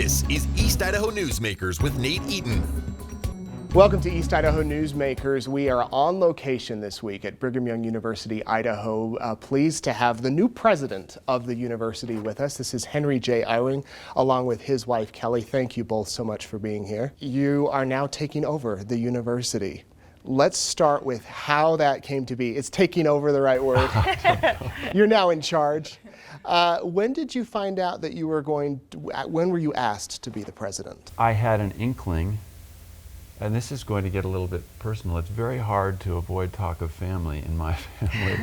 This is East Idaho Newsmakers with Nate Eaton. Welcome to East Idaho Newsmakers. We are on location this week at Brigham Young University-Idaho. Pleased to have the new president of the university with us. This is Henry J. Eyring, along with his wife, Kelly. Thank you both so much for being here. You are now taking over the university. Let's start with how that came to be. Is taking over the right word? You're now in charge. When did you find out that you were when were you asked to be the president? I had an inkling, and this is going to get a little bit personal. It's very hard to avoid talk of family in my family,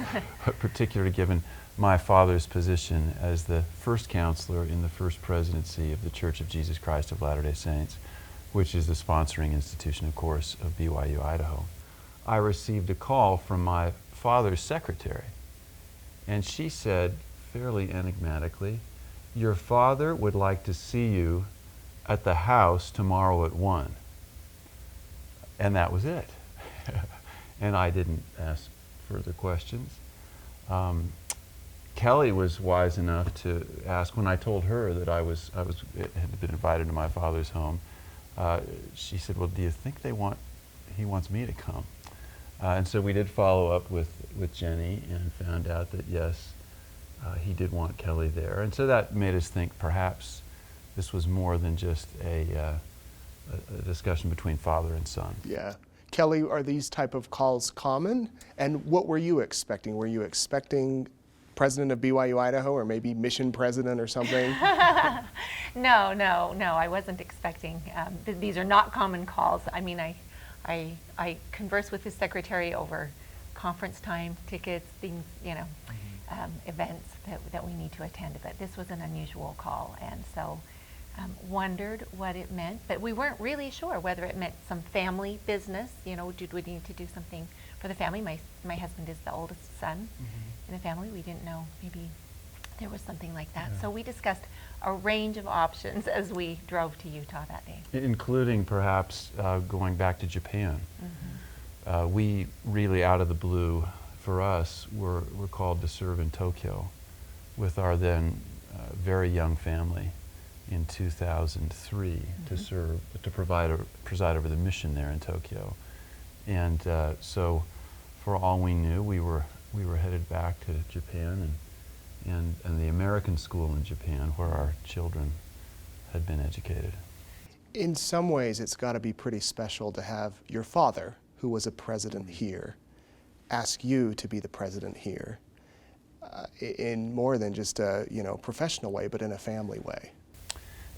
particularly given my father's position as the first counselor in the First Presidency of the Church of Jesus Christ of Latter-day Saints, which is the sponsoring institution, of course, of BYU Idaho. I received a call from my father's secretary, and she said, fairly enigmatically, "Your father would like to see you at the house tomorrow at 1. And that was it. And I didn't ask further questions. Kelly was wise enough to ask, when I told her that I had been invited to my father's home, she said, "Well, do you think he wants me to come?" And so we did follow up with Jenny and found out that yes, he did want Kelly there. And so that made us think perhaps this was more than just a discussion between father and son. Yeah. Kelly, are these type of calls common? And what were you expecting? Were you expecting president of BYU Idaho or maybe mission president or something? No, I wasn't expecting. These are not common calls. I mean, I converse with his secretary over conference time, tickets, things, events that we need to attend. But this was an unusual call, and so wondered what it meant. But we weren't really sure whether it meant some family business. Did we need to do something for the family? My husband is the oldest son in the family. We didn't know maybe there was something like that. Yeah. So we discussed a range of options as we drove to Utah that day. Including perhaps going back to Japan. We really, out of the blue, for us, were called to serve in Tokyo with our then very young family in 2003 to preside over the mission there in Tokyo. And so for all we knew, we were headed back to Japan and the American school in Japan where our children had been educated. In some ways, it's got to be pretty special to have your father, who was a president here, ask you to be the president here in more than just a professional way, but in a family way.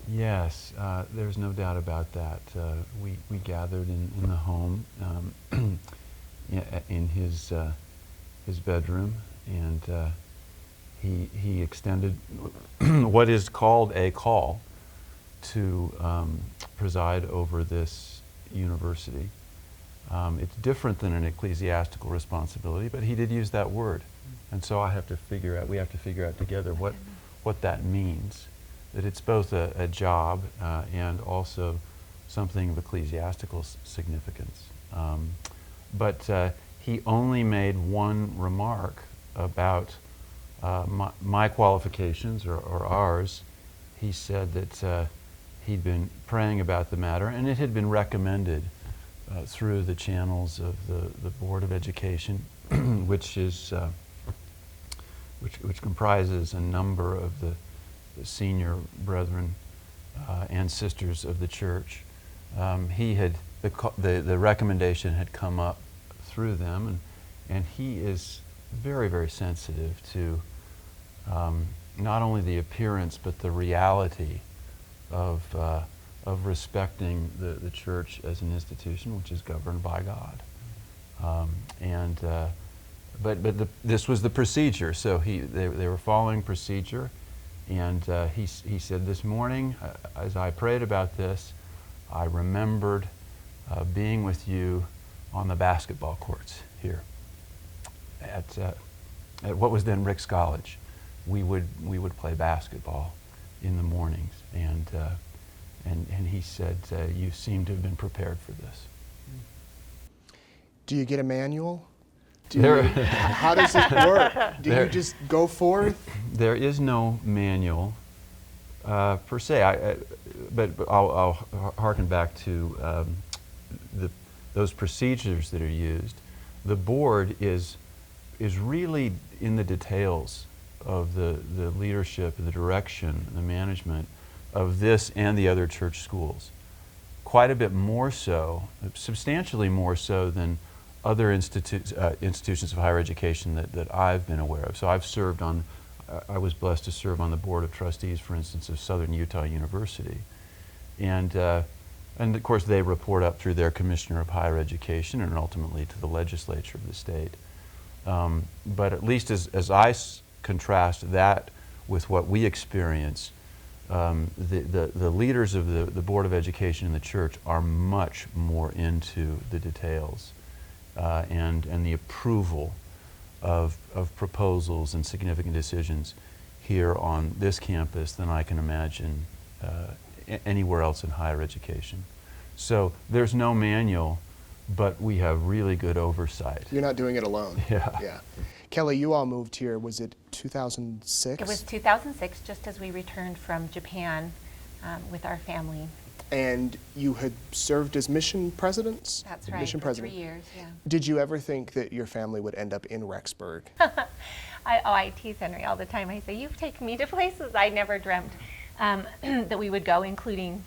Yes, there's no doubt about that. We gathered in the home, in his bedroom, and he extended what is called a call to preside over this university. It's different than an ecclesiastical responsibility, but he did use that word, and so we have to figure out together what that means. That it's both a job and also something of ecclesiastical significance. But he only made one remark about my qualifications or ours. He said that he'd been praying about the matter, and it had been recommended through the channels of the Board of Education, which comprises a number of the senior brethren and sisters of the church. The recommendation had come up through them, and he is very, very sensitive to not only the appearance but the reality of respecting the church as an institution which is governed by God. But this was the procedure, so they were following procedure. And he said, "This morning, as I prayed about this, I remembered being with you on the basketball courts here at what was then Rick's College. We would play basketball in the mornings, and he said, you seem to have been prepared for this." Do you get a manual? How does it work? Do you just go forth? There is no manual per se, but I'll harken back to those procedures that are used. The board is really in the details of the leadership, the direction, the management of this and the other church schools. Quite a bit more so, substantially more so than other institutions of higher education that I've been aware of. So I've served on, I was blessed to serve on the board of trustees, for instance, of Southern Utah University. And of course they report up through their commissioner of higher education and ultimately to the legislature of the state. But at least as I contrast that with what we experience, the leaders of the Board of Education in the church are much more into the details and the approval of proposals and significant decisions here on this campus than I can imagine anywhere else in higher education. So there's no manual, but we have really good oversight. You're not doing it alone. Yeah. Yeah. Kelly, you all moved here, was it 2006? It was 2006, just as we returned from Japan with our family. And you had served as mission presidents? That's right, mission for president. 3 years, yeah. Did you ever think that your family would end up in Rexburg? I tease Henry all the time. I say, you've taken me to places I never dreamt that we would go, including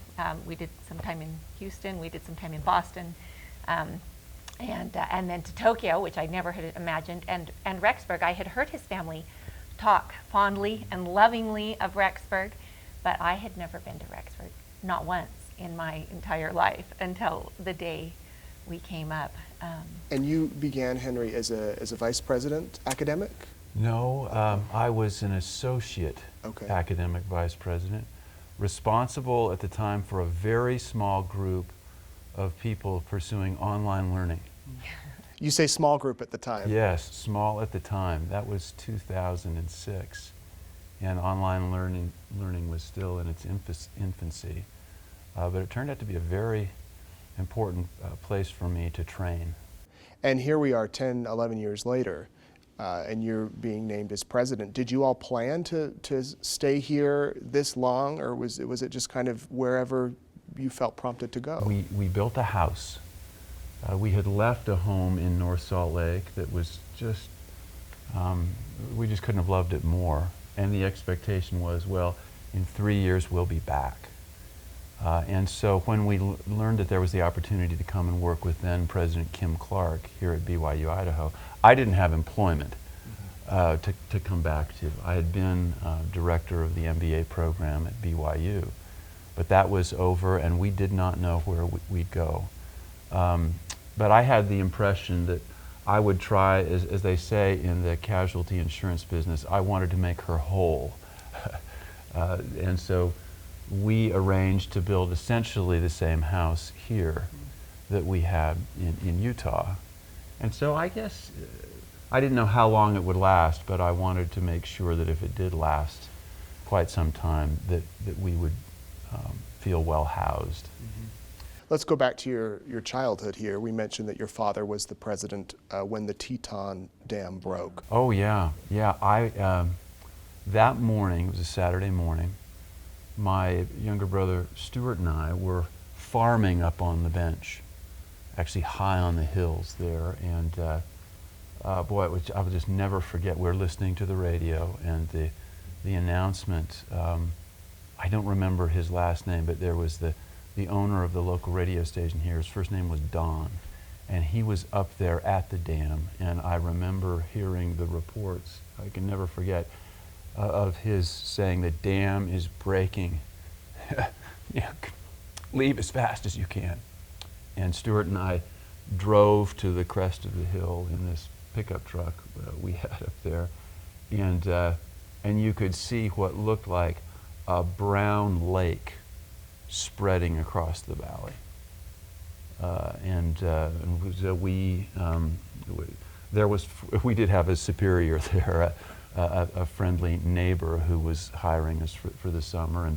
we did some time in Houston, we did some time in Boston, and then to Tokyo, which I never had imagined, and Rexburg. I had heard his family talk fondly and lovingly of Rexburg, but I had never been to Rexburg, not once in my entire life until the day we came up. And you began, Henry, as a vice president academic? No, I was an associate academic vice president, responsible at the time for a very small group of people pursuing online learning. You say small group at the time. Yes, small at the time. That was 2006. And online learning was still in its infancy. But it turned out to be a very important place for me to train. And here we are 10, 11 years later, and you're being named as president. Did you all plan to stay here this long, or was it just kind of wherever you felt prompted to go? We built a house. We had left a home in North Salt Lake that was just, we just couldn't have loved it more. And the expectation was, well, in 3 years we'll be back. And so when we learned that there was the opportunity to come and work with then President Kim Clark here at BYU Idaho, I didn't have employment to come back to. I had been director of the MBA program at BYU, but that was over and we did not know where we'd go. But I had the impression that I would try, as they say in the casualty insurance business, I wanted to make her whole. And so we arranged to build essentially the same house here that we had in Utah. And so I guess, I didn't know how long it would last, but I wanted to make sure that if it did last quite some time, that we would feel well housed. Mm-hmm. Let's go back to your childhood here. We mentioned that your father was the president when the Teton Dam broke. Oh yeah, yeah. That morning, it was a Saturday morning, my younger brother Stuart and I were farming up on the bench, actually high on the hills there, and boy, I would just never forget. We were listening to the radio, and the announcement. I don't remember his last name, but there was the owner of the local radio station here. His first name was Don, and he was up there at the dam, and I remember hearing the reports. I can never forget. Of his saying the dam is breaking. Leave as fast as you can. And Stuart and I drove to the crest of the hill in this pickup truck we had up there, and you could see what looked like a brown lake spreading across the valley. We did have a superior there. A friendly neighbor who was hiring us for the summer,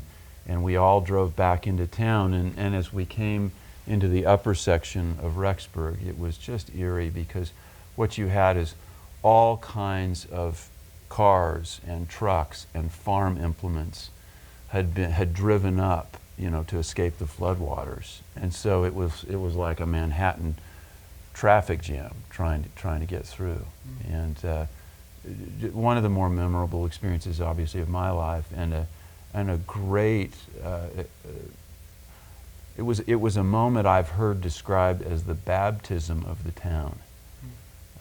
and we all drove back into town, and as we came into the upper section of Rexburg, it was just eerie because what you had is all kinds of cars and trucks and farm implements had driven up to escape the floodwaters. And so it was like a Manhattan traffic jam trying to get through. And one of the more memorable experiences, obviously, of my life, and a great. It was a moment I've heard described as the baptism of the town.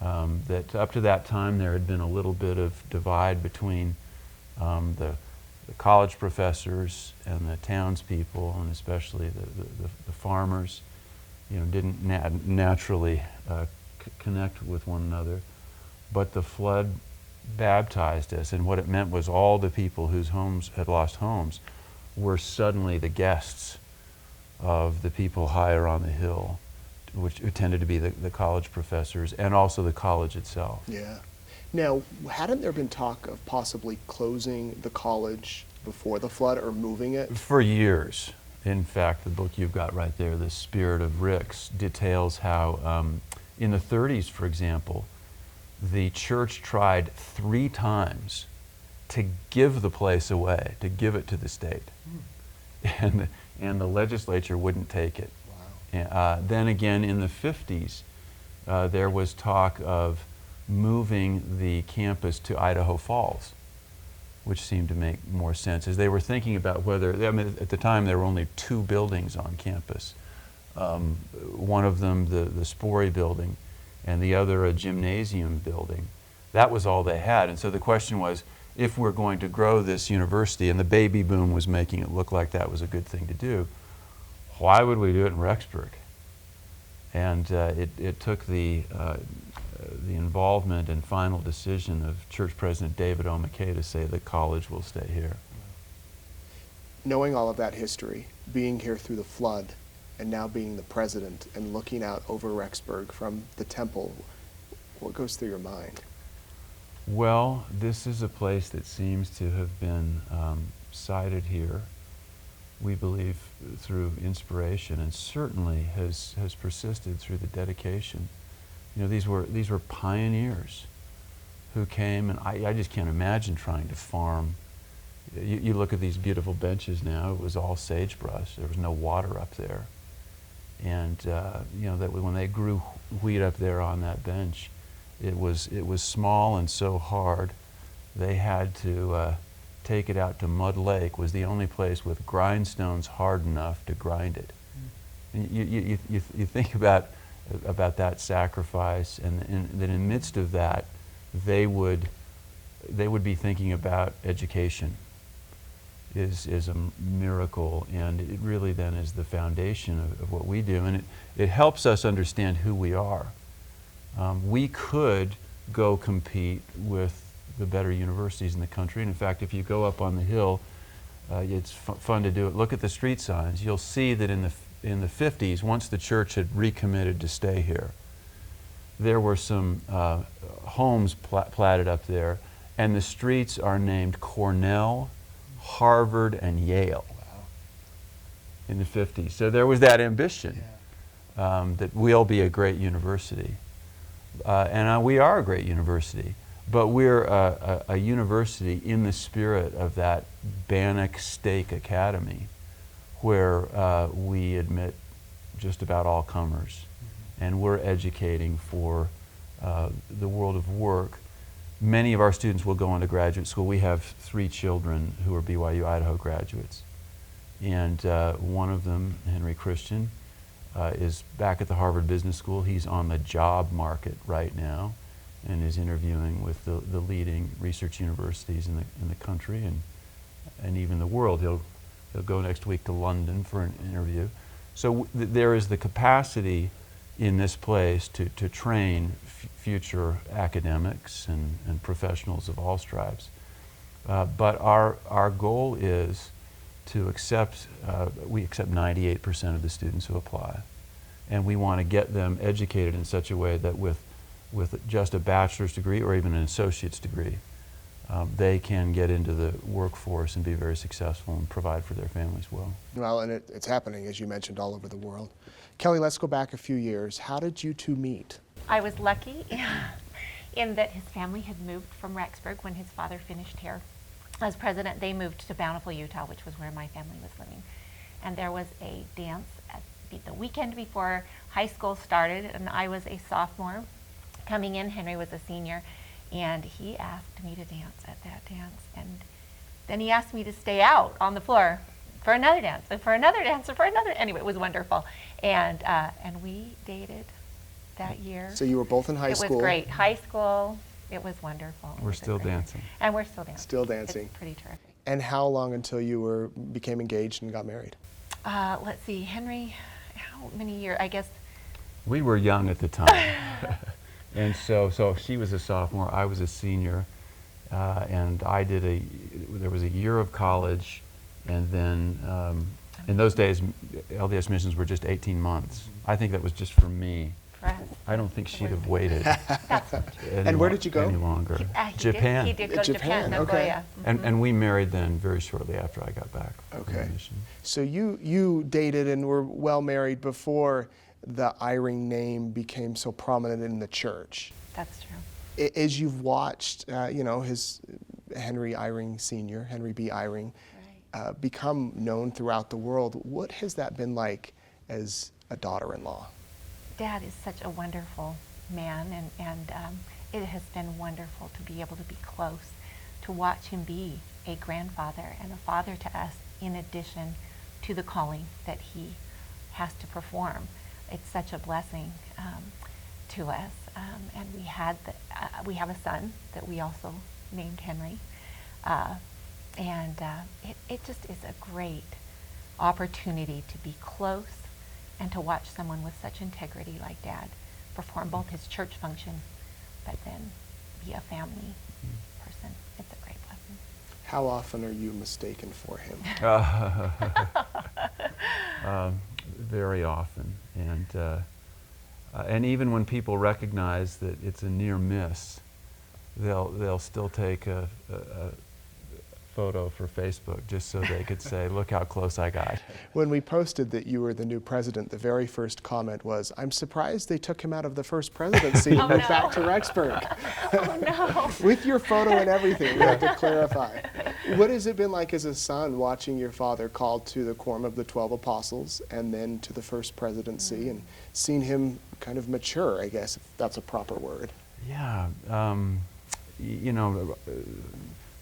That up to that time there had been a little bit of divide between the college professors and the townspeople, and especially the farmers. Didn't naturally connect with one another. But the flood baptized us, and what it meant was all the people whose homes had lost homes were suddenly the guests of the people higher on the hill, which tended to be the college professors and also the college itself. Yeah. Now, hadn't there been talk of possibly closing the college before the flood or moving it? For years. In fact, the book you've got right there, The Spirit of Ricks, details how in the 30s, for example, the church tried 3 times to give the place away, to give it to the state. And the legislature wouldn't take it. Wow. Then again, in the 50s, there was talk of moving the campus to Idaho Falls, which seemed to make more sense, as they were thinking about whether, at the time there were only 2 buildings on campus. One of them, the Sporey building, and the other a gymnasium building. That was all they had. And so the question was, if we're going to grow this university, and the baby boom was making it look like that was a good thing to do, why would we do it in Rexburg? And it took the involvement and final decision of Church President David O. McKay to say the college will stay here. Knowing all of that history, being here through the flood, and now being the president and looking out over Rexburg from the temple, what goes through your mind? Well, this is a place that seems to have been sited here, we believe, through inspiration, and certainly has persisted through the dedication. These were pioneers who came, and I just can't imagine trying to farm. You look at these beautiful benches now, it was all sagebrush. There was no water up there. And that when they grew wheat up there on that bench, it was small and so hard, they had to take it out to Mud Lake, was the only place with grindstones hard enough to grind it. And you think about that sacrifice, and that in the midst of that, they would be thinking about education is a miracle, and it really then is the foundation of what we do, and it helps us understand who we are. We could go compete with the better universities in the country, and in fact, if you go up on the hill, it's fun to do it. Look at the street signs. You'll see that in the 50s, once the church had recommitted to stay here, there were some homes platted up there, and the streets are named Cornell, Harvard, and Yale. Wow. In the 50s. So there was that ambition, that we'll be a great university. And we are a great university, but we're a university in the spirit of that Bannock Stake Academy, where we admit just about all comers, and we're educating for the world of work. Many of our students will go into graduate school. We have 3 children who are BYU Idaho graduates, and one of them, Henry Christian, is back at the Harvard Business School. He's on the job market right now and is interviewing with the leading research universities in the country and even the world. He'll go next week to London for an interview. So there is the capacity in this place to train future academics and professionals of all stripes. But our goal is to accept, we accept 98% of the students who apply. And we want to get them educated in such a way that with just a bachelor's degree or even an associate's degree, they can get into the workforce and be very successful and provide for their families well. Well, and it's happening, as you mentioned, all over the world. Kelly, let's go back a few years. How did you two meet? I was lucky in that his family had moved from Rexburg when his father finished here as president. They moved to Bountiful, Utah, which was where my family was living. and there was a dance at the weekend before high school started, and I was a sophomore coming in. Henry was a senior, and he asked me to dance at that dance, and then he asked me to stay out on the floor for another dance, and for another dance, and for another. Anyway, it was wonderful, and we dated that year. So you were both in high school. It was great. High school, it was wonderful. We're still dancing. And we're still dancing. Still dancing. It's pretty terrific. And how long until you became engaged and got married? Let's see, Henry, how many years? I guess. We were young at the time. And so she was a sophomore, I was a senior, and there was a year of college, and then in those days, LDS missions were just 18 months. I think that was just for me. For us. I don't think she'd have waited. And where did you go? Any longer. Japan. He did go to Japan, Japan, okay. Nagoya. And we married then very shortly after I got back from Okay. the mission. So you dated and were well married before the Eyring name became so prominent in the church. That's true. As you've watched, his Henry Eyring Sr., Henry B. Eyring, become known throughout the world, what has that been like as a daughter-in-law? Dad is such a wonderful man, and it has been wonderful to be able to be close, to watch him be a grandfather and a father to us, in addition to the calling that he has to perform. It's such a blessing to us, and we have a son that we also named Henry, and it just is a great opportunity to be close and to watch someone with such integrity like Dad perform both his church function, but then be a family person. It's a great blessing. How often are you mistaken for him? Very often, and even when people recognize that it's a near miss, they'll still take a photo for Facebook just so they could say, look how close I got. When we posted that you were the new president, the very first comment was, I'm surprised they took him out of the First Presidency and moved back to Rexburg. Oh no. With your photo and everything, we have to clarify. What has it been like as a son watching your father called to the Quorum of the 12 Apostles and then to the First Presidency and seeing him kind of mature, I guess, if that's a proper word? Yeah,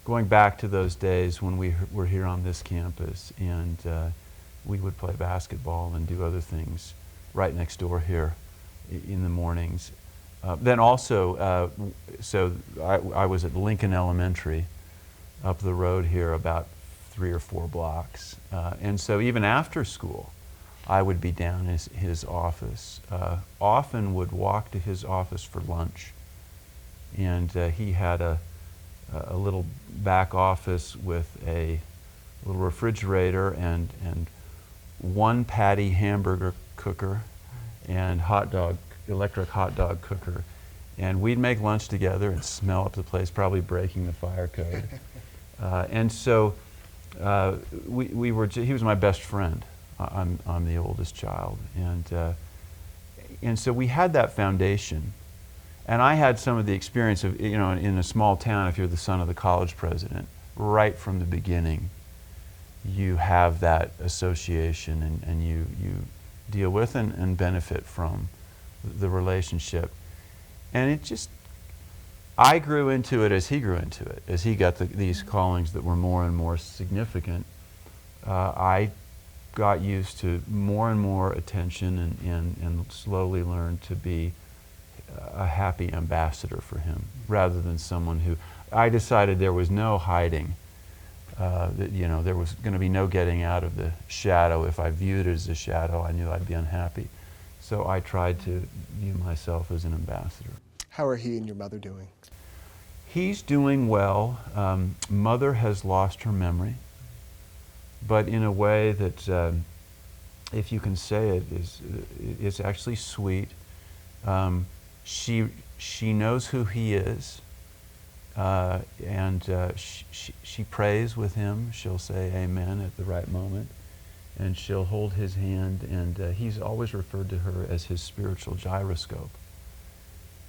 going back to those days when we were here on this campus, and we would play basketball and do other things right next door here in the mornings. Then also, so I was at Lincoln Elementary up the road here about 3 or 4 blocks. And so even after school, I would be down in his office. Often would walk to his office for lunch. And he had a little back office with a little refrigerator and 1 patty hamburger cooker and electric hot dog cooker. And we'd make lunch together and smell up the place, probably breaking the fire code. And so he was my best friend. I'm the oldest child. And so we had that foundation. And I had some of the experience of, in a small town, if you're the son of the college president, right from the beginning, you have that association and you deal with and benefit from the relationship. And I grew into it as he grew into it. As he got these callings that were more and more significant, I got used to more and more attention and slowly learned to be a happy ambassador for him, rather than someone who, I decided there was no hiding, that there was going to be no getting out of the shadow. If I viewed it as a shadow, I knew I'd be unhappy. So I tried to view myself as an ambassador. How are he and your mother doing? He's doing well. Mother has lost her memory, but in a way that, if you can say it, it's actually sweet. She knows who he is, and she prays with him. She'll say amen at the right moment, and she'll hold his hand, and he's always referred to her as his spiritual gyroscope.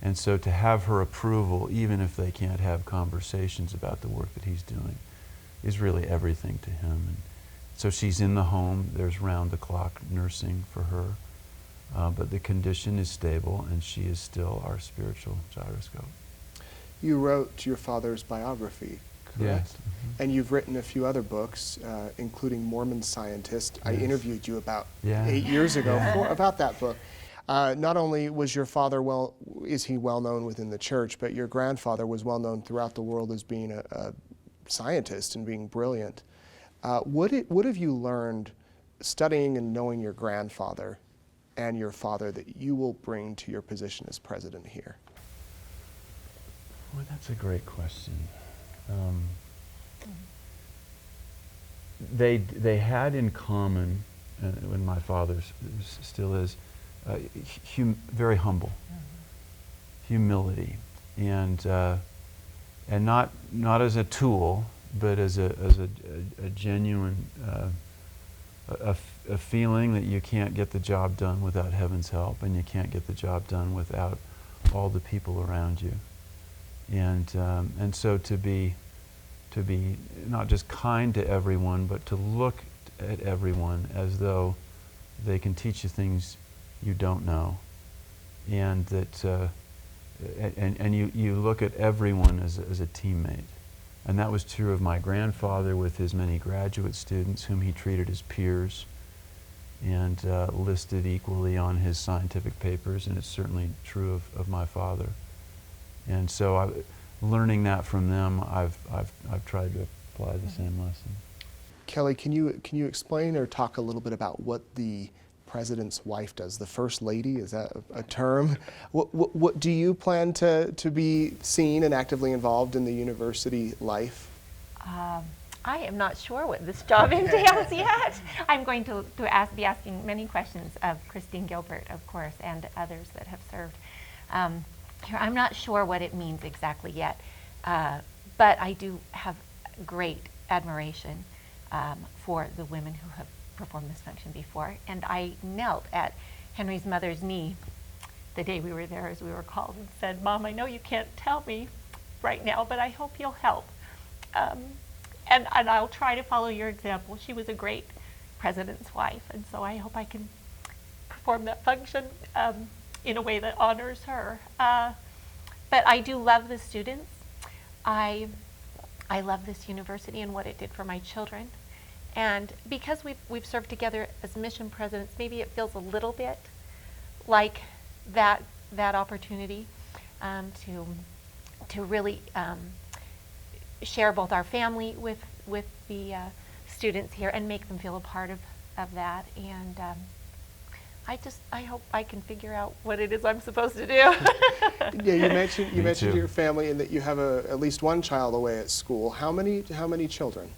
And so to have her approval, even if they can't have conversations about the work that he's doing, is really everything to him. And So she's in the home. There's round-the-clock nursing for her. But the condition is stable, and she is still our spiritual gyroscope. You wrote your father's biography, correct? Yes. And you've written a few other books, including Mormon Scientist. I Yes. interviewed you about Yeah. 8 years ago about that book. Not only was your father is he well known within the church, but your grandfather was well known throughout the world as being a scientist and being brilliant. What have you learned studying and knowing your grandfather and your father that you will bring to your position as president here? Well, that's a great question. They had in common, and my father still is, very humble, humility, and not as a tool, but as a genuine a feeling that you can't get the job done without heaven's help, and you can't get the job done without all the people around you. And so to be not just kind to everyone, but to look at everyone as though they can teach you things you don't know, and that and you look at everyone as a teammate. And that was true of my grandfather with his many graduate students whom he treated as peers and listed equally on his scientific papers, and it's certainly true of my father. And so learning that from them, I've tried to apply the same lesson. Kelly, can you explain or talk a little bit about what the president's wife does? The first lady, is that a term? What do you plan to be seen and actively involved in the university life? I am not sure what this job entails yet. I'm going to be asking many questions of Christine Gilbert, of course, and others that have served. I'm not sure what it means exactly yet, but I do have great admiration for the women who have performed this function before. And I knelt at Henry's mother's knee the day we were there as we were called and said, "Mom, I know you can't tell me right now, but I hope you'll help. And I'll try to follow your example." She was a great president's wife, and so I hope I can perform that function in a way that honors her. But I do love the students. I love this university and what it did for my children. And because we've served together as mission presidents, maybe it feels a little bit like that opportunity to really share both our family with the students here and make them feel a part of that. And I hope I can figure out what it is I'm supposed to do. Yeah, you mentioned too. your family and that you have at least one child away at school. How many children?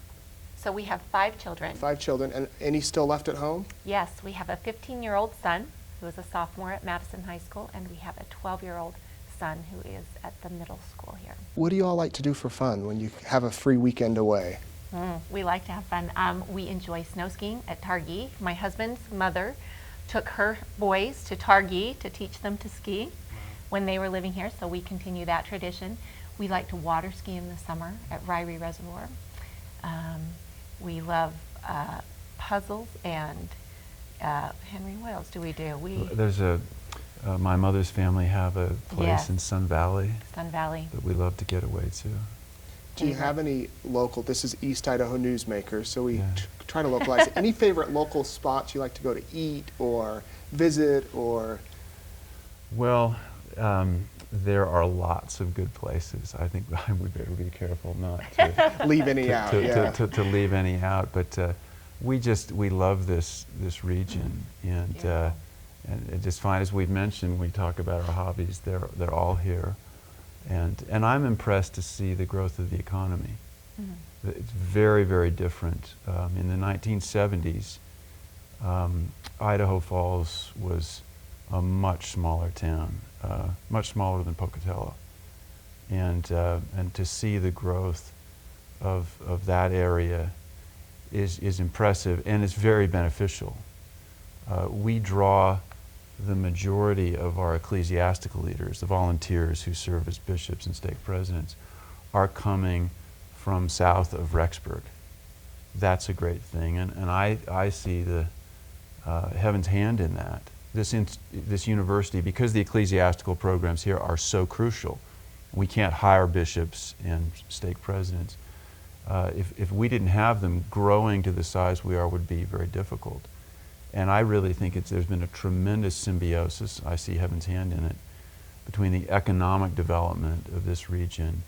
So we have 5 children. 5 children, and any still left at home? Yes, we have a 15-year-old son who is a sophomore at Madison High School, and we have a 12-year-old son who is at the middle school here. What do you all like to do for fun when you have a free weekend away? We like to have fun. We enjoy snow skiing at Targhee. My husband's mother took her boys to Targhee to teach them to ski when they were living here, so we continue that tradition. We like to water ski in the summer at Eyring Reservoir. We love puzzles and Henry, what else do we do? There's my mother's family have a place Yes. in Sun Valley Sun Valley. that we love to get away to. Do you have any local, this is East Idaho Newsmakers, so we Yeah. try to localize it. Any favorite local spots you like to go to eat or visit or? Well, there are lots of good places. I think we better be careful not to Leave any out, yeah. to leave any out. But we love this region, and Yeah. and it just fine, as we've mentioned. We talk about our hobbies; they're all here, and I'm impressed to see the growth of the economy. It's very, very different. In the 1970s, Idaho Falls was a much smaller town, much smaller than Pocatello, and to see the growth of that area is impressive, and it's very beneficial. We draw the majority of our ecclesiastical leaders, the volunteers who serve as bishops and stake presidents, are coming from south of Rexburg. that's a great thing. And I see the heaven's hand in that. This university, because the ecclesiastical programs here are so crucial, we can't hire bishops and stake presidents. If we didn't have them, growing to the size we are would be very difficult. And I really think there's been a tremendous symbiosis, I see heaven's hand in it, between the economic development of this region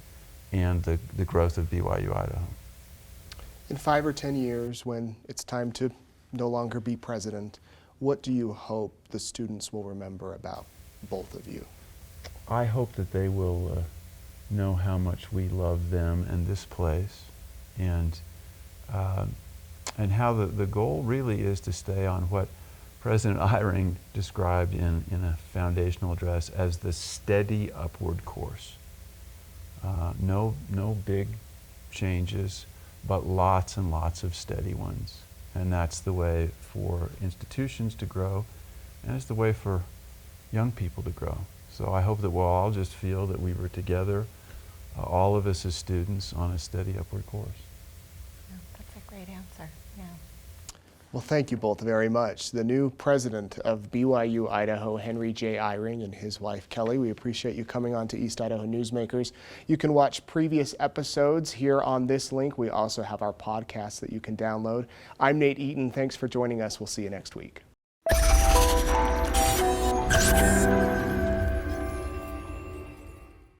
and the growth of BYU Idaho. In 5 or 10 years, when it's time to no longer be president, what do you hope the students will remember about both of you? I hope that they will know how much we love them and this place, and how the goal really is to stay on what President Eyring described in a foundational address as the steady upward course. No big changes, but lots and lots of steady ones. And that's the way for institutions to grow, and it's the way for young people to grow. So I hope that we'll all just feel that we were together, all of us as students, on a steady upward course. Yeah, that's a great answer. Yeah. Well, thank you both very much. The new president of BYU Idaho, Henry J. Eyring, and his wife, Kelly, we appreciate you coming on to East Idaho Newsmakers. You can watch previous episodes here on this link. We also have our podcast that you can download. I'm Nate Eaton. Thanks for joining us. We'll see you next week.